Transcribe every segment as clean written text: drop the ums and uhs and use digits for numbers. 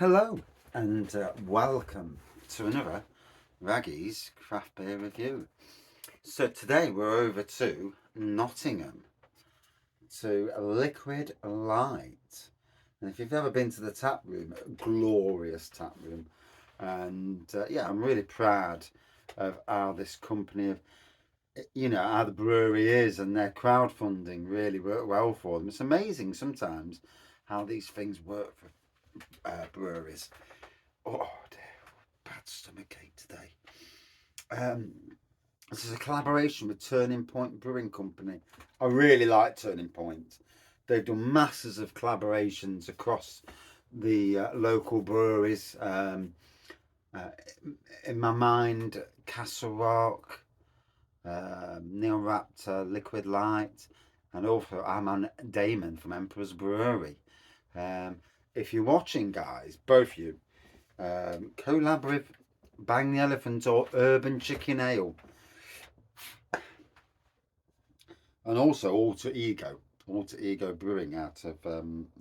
Hello and welcome to another Raggy's Craft Beer Review. So today we're over to Nottingham to Liquid Light. And if you've ever been to the tap room, a glorious tap room. And yeah, I'm really proud of how this company, how the brewery is, and their crowdfunding really worked well for them. It's amazing sometimes how these things work for breweries. Oh dear, bad stomachache today. Um, this is a collaboration with Turning Point Brewing Company. I really like Turning Point. They've done masses of collaborations across the local breweries. Uh, in my mind, Castle Rock, Neil Raptor, Liquid Light, and also Arman Damon from Emperor's Brewery. Um, if you're watching, guys, both you, collab with Bang the Elephant or Urban Chicken Ale, and also Alter Ego Brewing out of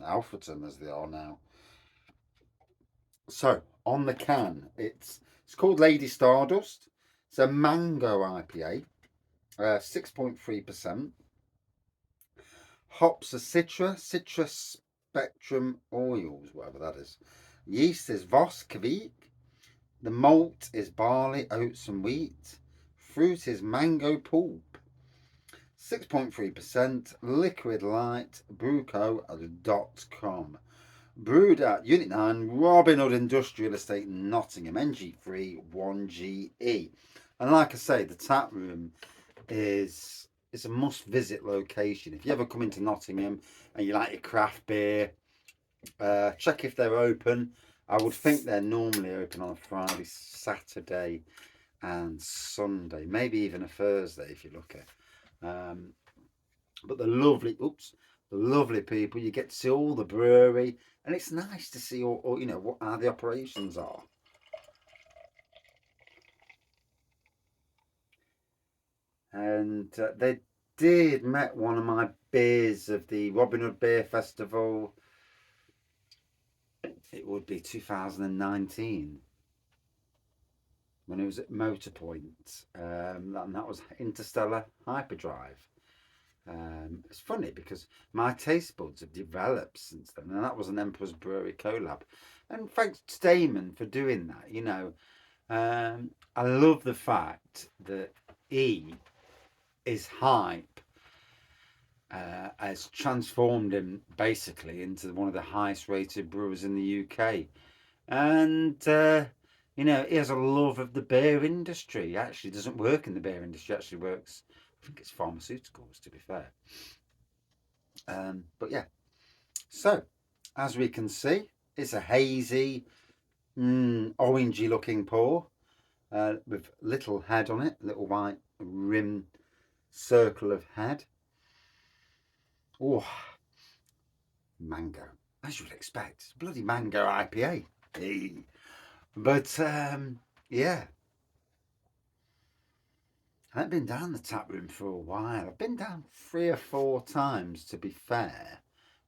Alfreton, as they are now. So on the can, it's called Lady Stardust. It's a mango IPA, 6.3%. Hops are citrus spectrum oils, whatever that is. Yeast is Voss Kvik. The malt is barley, oats, and wheat. Fruit is mango pulp. 6.3%. Liquid Light. Brewco.com. Brewed at Unit 9, Robin Hood Industrial Estate, Nottingham, NG3 1GE. And like I say, the tap room is a must-visit location. If you ever come into Nottingham and you like your craft beer, check if they're open. I would think they're normally open on a Friday, Saturday, and Sunday, maybe even a Thursday if you're lucky. But the lovely people. You get to see all the brewery, and it's nice to see all how the operations are. And they did met one of my beers of the Robin Hood Beer Festival. It would be 2019 when it was at Motorpoint, and that was Interstellar Hyperdrive. It's funny because my taste buds have developed since then, and that was an Emperor's Brewery collab. And thanks to Damon for doing that. I love the fact that he is hype has transformed him basically into one of the highest rated brewers in the UK. And, he has a love of the beer industry. He actually doesn't work in the beer industry, he actually works, I think it's pharmaceuticals, to be fair. But yeah, so as we can see, it's a hazy, orangey looking pour with little head on it, little white rim circle of head. Oh, mango, as you would expect. It's bloody mango IPA. Hey. But yeah, I haven't been down the tap room for a while. I've been down 3 or 4 times, to be fair.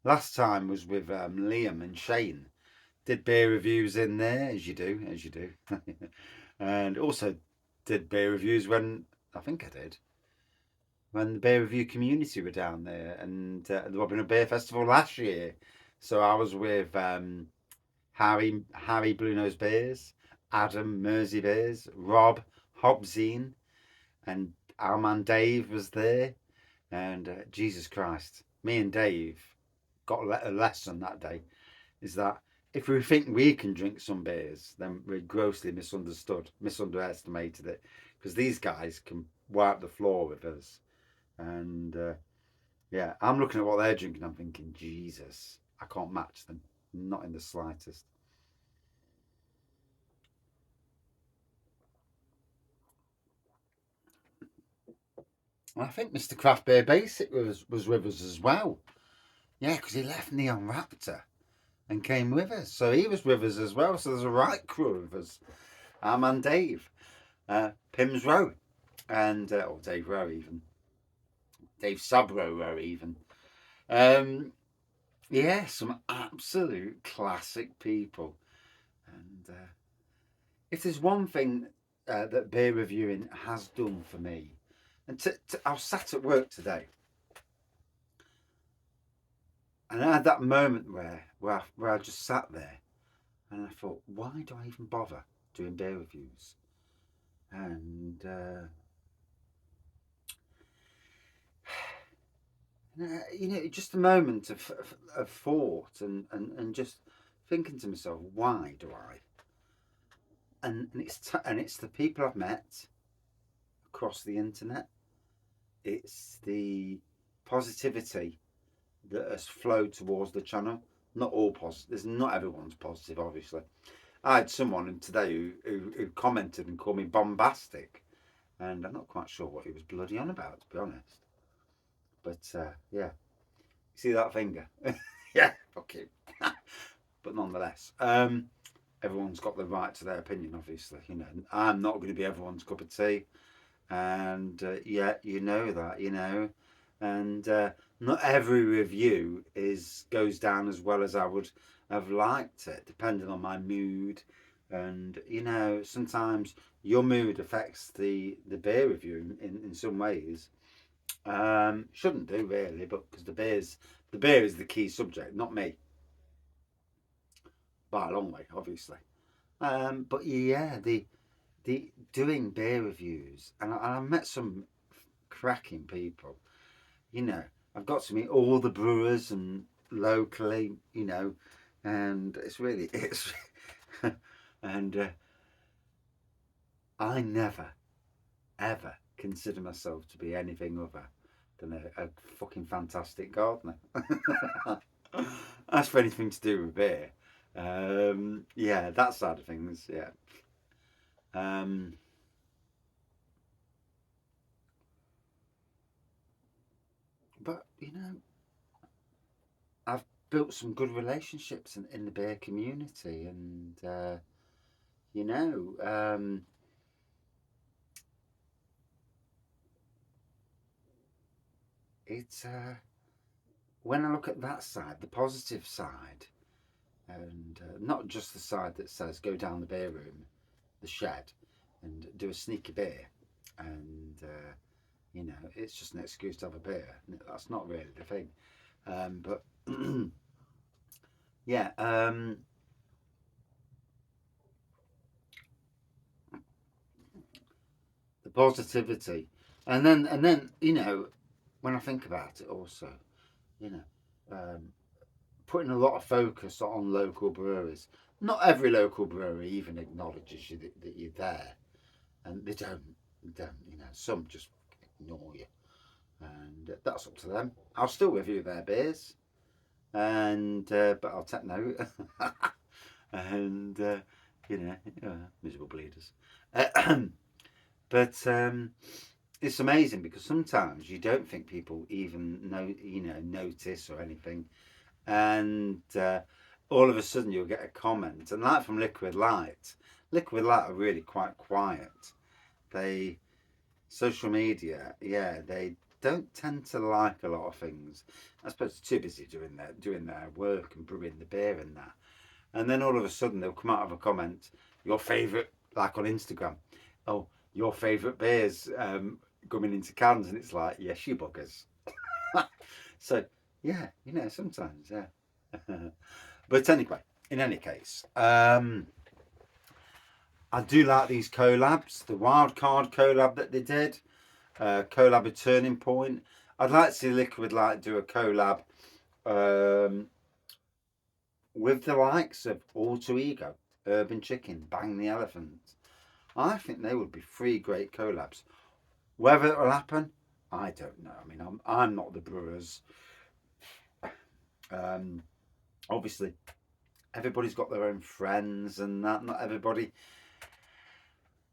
Last time was with Liam and Shane. Did beer reviews in there, as you do. And also did beer reviews when, I think I did, when the beer review community were down there, and the Robin Hood Beer Festival last year. So I was with Harry Blue Nose Beers, Adam Mersey Beers, Rob Hobzine, and our man Dave was there. And Jesus Christ, me and Dave got a lesson that day, is that if we think we can drink some beers, then we grossly misunderestimated it, because these guys can wipe the floor with us. And yeah, I'm looking at what they're drinking, I'm thinking, Jesus, I can't match them, not in the slightest. And I think Mr. Craft Beer Basic was with us as well. Yeah, because he left Neon Raptor and came with us. So he was with us as well. So there's a right crew of us. Our man Dave, Pims Rowe, and or Dave Rowe even, Dave Sabro Rowe even. Yeah, some absolute classic people. And if there's one thing that beer reviewing has done for me, and I was sat at work today, and I had that moment where I just sat there, and I thought, why do I even bother doing beer reviews? And just a moment of thought and just thinking to myself, why do I? And it's the people I've met across the internet. It's the positivity that has flowed towards the channel. Not all positive. Not everyone's positive, obviously. I had someone today who commented and called me bombastic, and I'm not quite sure what he was bloody on about, to be honest. But yeah, see that finger? Yeah, fuck you. But nonetheless, everyone's got the right to their opinion. Obviously, I'm not going to be everyone's cup of tea, and yeah, that, and not every review goes down as well as I would have liked it, depending on my mood. And sometimes your mood affects the beer review in some ways. Shouldn't do really, but because the beer is the key subject, not me, by a long way, obviously. But yeah, the doing beer reviews, and I've met some cracking people. You know, I've got to meet all the brewers and locally, and it's and I never ever consider myself to be anything other than a fucking fantastic gardener. That's for anything to do with beer. Yeah, that side of things. Yeah. Um, but I've built some good relationships in the beer community, and you know, um, it's when I look at that side, the positive side, and not just the side that says go down the beer room, the shed, and do a sneaky beer, and it's just an excuse to have a beer. That's not really the thing, but yeah, the positivity, and then when I think about it, also, you know, um, putting a lot of focus on local breweries. Not every local brewery even acknowledges you that you're there, and they don't. Some just ignore you, and that's up to them. I'll still review their beers, and but I'll take note, and miserable bleeders. But it's amazing because sometimes you don't think people even notice or anything, and all of a sudden you'll get a comment, and like from Liquid Light are really quite quiet. They social media, yeah, they don't tend to like a lot of things. I suppose they're too busy doing their work and brewing the beer and that. And then all of a sudden they'll come out of a comment, your favourite, like on Instagram, oh, your favourite beers coming into cans, and it's like, yes, you buggers. So yeah, sometimes, yeah. But anyway, in any case, I do like these collabs. The wildcard collab that they did, collab a Turning Point. I'd like to see Liquid Light do a collab with the likes of Alter Ego, Urban Chicken, Bang the Elephant. I think they would be three great collabs. Whether it will happen, I don't know. I mean, I'm not the brewers. Obviously, everybody's got their own friends and that. Not everybody.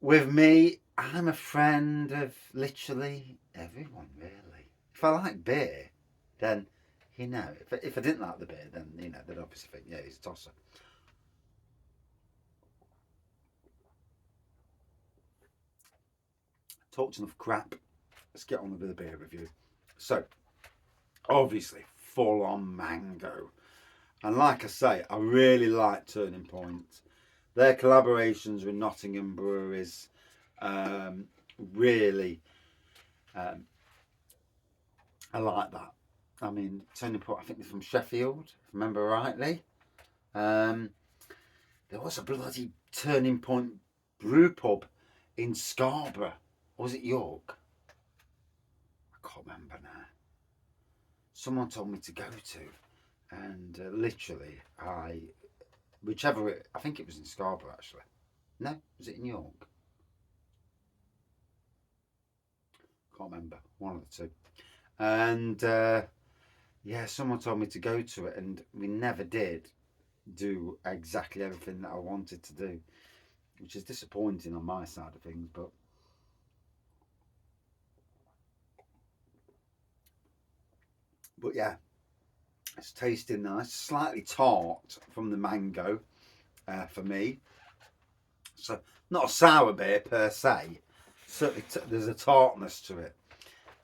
With me, I'm a friend of literally everyone, really. If I like beer, then, if I didn't like the beer, then, they'd obviously think, yeah, he's a tosser. Talked enough crap. Let's get on with the beer review. So, obviously, full on mango. And like I say, I really like Turning Point. their collaborations with Nottingham breweries really, I like that. I mean, Tony Port, I think they're from Sheffield, if I remember rightly. There was a bloody Turning Point brew pub in Scarborough. Or was it York? I can't remember now. Someone told me to go to, and literally, I think it was in Scarborough actually. No, was it in York? Can't remember. One of the two. And yeah, someone told me to go to it, and we never did do exactly everything that I wanted to do, which is disappointing on my side of things. But yeah, it's tasting nice, slightly tart from the mango for me. So not a sour beer per se. Certainly, there's a tartness to it,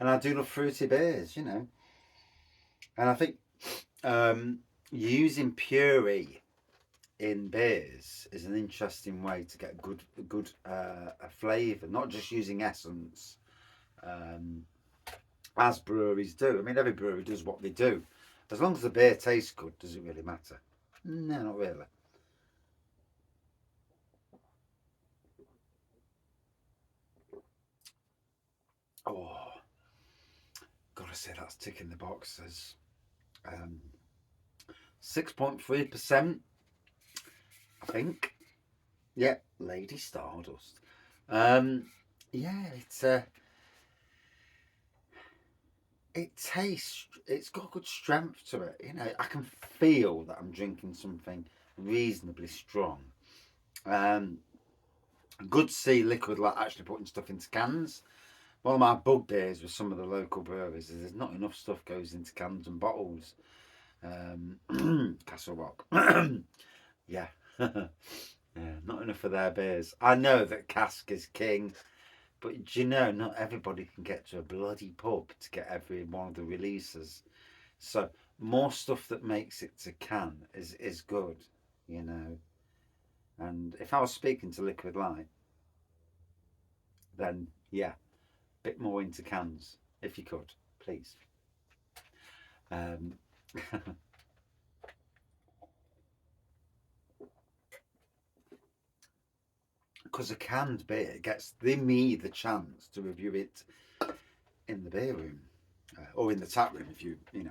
and I do love fruity beers, you know. And I think using puree in beers is an interesting way to get good a flavour, not just using essence, as breweries do. I mean, every brewery does what they do. As long as the beer tastes good, does it really matter? No, not really. Oh, gotta say that's ticking the boxes. 6.3%, I think. Yeah, Lady Stardust. Yeah, it tastes. It's got good strength to it. You know, I can feel that I'm drinking something reasonably strong. Um, good to see Liquid like actually putting stuff into cans. One of my bugbears with some of the local breweries is there's not enough stuff goes into cans and bottles. Castle Rock, yeah. Yeah, not enough of their beers. I know that cask is king, but do you know, not everybody can get to a bloody pub to get every one of the releases. So more stuff that makes it to can is good, you know. And if I was speaking to Liquid Light, then yeah, a bit more into cans if you could, please. Um, because a canned beer gets me the chance to review it in the beer room or in the tap room if you know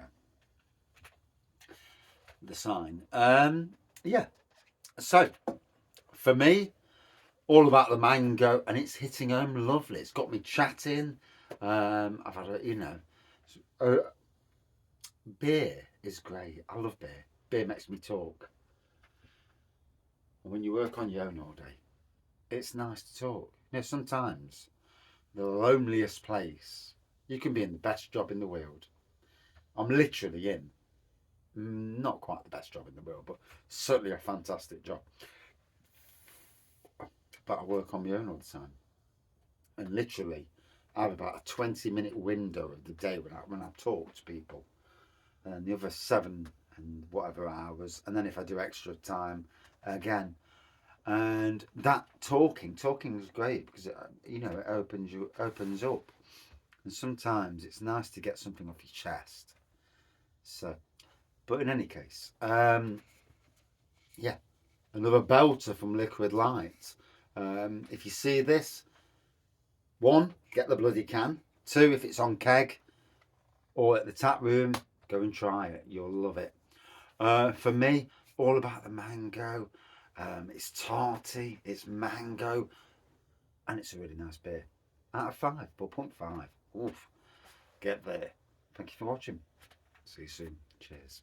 the sign. Yeah. So for me, all about the mango, and it's hitting home lovely. It's got me chatting. I've had uh, beer is great. I love beer. Beer makes me talk. And when you work on your own all day, it's nice to talk. You know, sometimes the loneliest place, you can be in the best job in the world. I'm literally in not quite the best job in the world, but certainly a fantastic job. But I work on my own all the time, and literally, I have about a 20-minute window of the day when I talk to people, and the other 7 and whatever hours, and then if I do extra time, again. And that talking is great because it opens up, and sometimes it's nice to get something off your chest. So, but in any case, yeah, another belter from Liquid Light. If you see this, one, get the bloody can. Two, if it's on keg or at the tap room, go and try it. You'll love it. For me, all about the mango. It's tarty, it's mango, and it's a really nice beer. Out of 5, 4.5. Oof, get there. Thank you for watching. See you soon. Cheers.